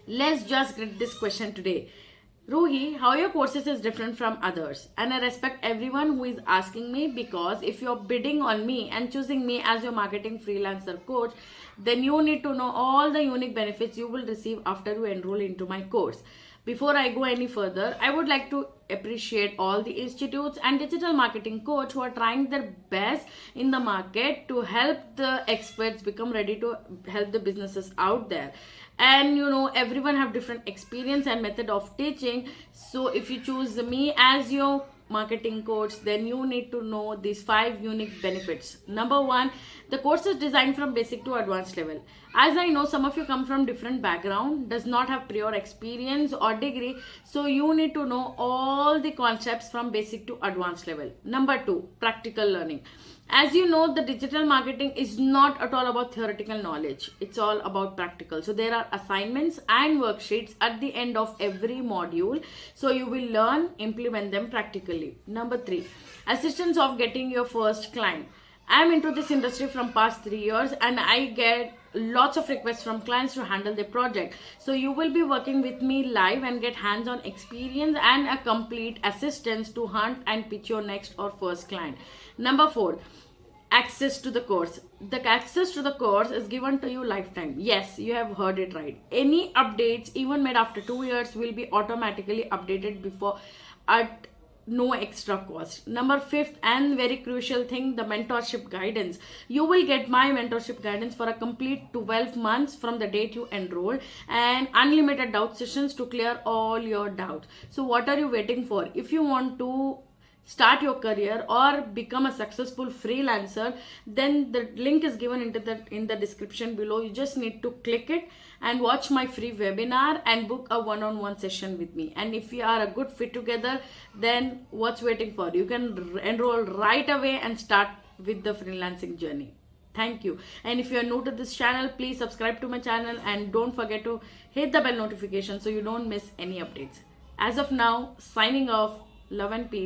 Let's just get this question today. Ruhi, how your courses is different from others? And I respect everyone who is asking me, because if you're bidding on me and choosing me as your marketing freelancer coach, then you need to know all the unique benefits you will receive after you enroll into my course. Before I go any further, I would like to appreciate all the institutes and digital marketing coach who are trying their best in the market to help the experts become ready to help the businesses out there. And everyone have different experience and method of teaching. So if you choose me as your marketing coach, then you need to know these 5 unique benefits. Number one, the course is designed from basic to advanced level. As I know, some of you come from different background, does not have prior experience or degree, so you need to know all the concepts from basic to advanced level. Number two, practical learning. As you know, the digital marketing is not at all about theoretical knowledge, it's all about practical. So there are assignments and worksheets at the end of every module, so you will learn, implement them practically. Number three, assistance of getting your first client. I'm into this industry from past 3 years, and I get lots of requests from clients to handle their project. So you will be working with me live and get hands-on experience and a complete assistance to hunt and pitch your next or first client. Number four, access to the course. The access to the course is given to you lifetime. Yes, you have heard it right. Any updates even made after 2 years will be automatically updated before at no extra cost. Number fifth and very crucial thing, the mentorship guidance. You will get my mentorship guidance for a complete 12 months from the date you enroll, and unlimited doubt sessions to clear all your doubts. So what are you waiting for? If you want to start your career or become a successful freelancer, then the link is given in the description below. You just need to click it and watch my free webinar and book a one-on-one session with me. And if we are a good fit together, then what's waiting for? You can enroll right away and start with the freelancing journey. Thank you. And if you are new to this channel, please subscribe to my channel and don't forget to hit the bell notification so you don't miss any updates. As of now, signing off. Love and peace.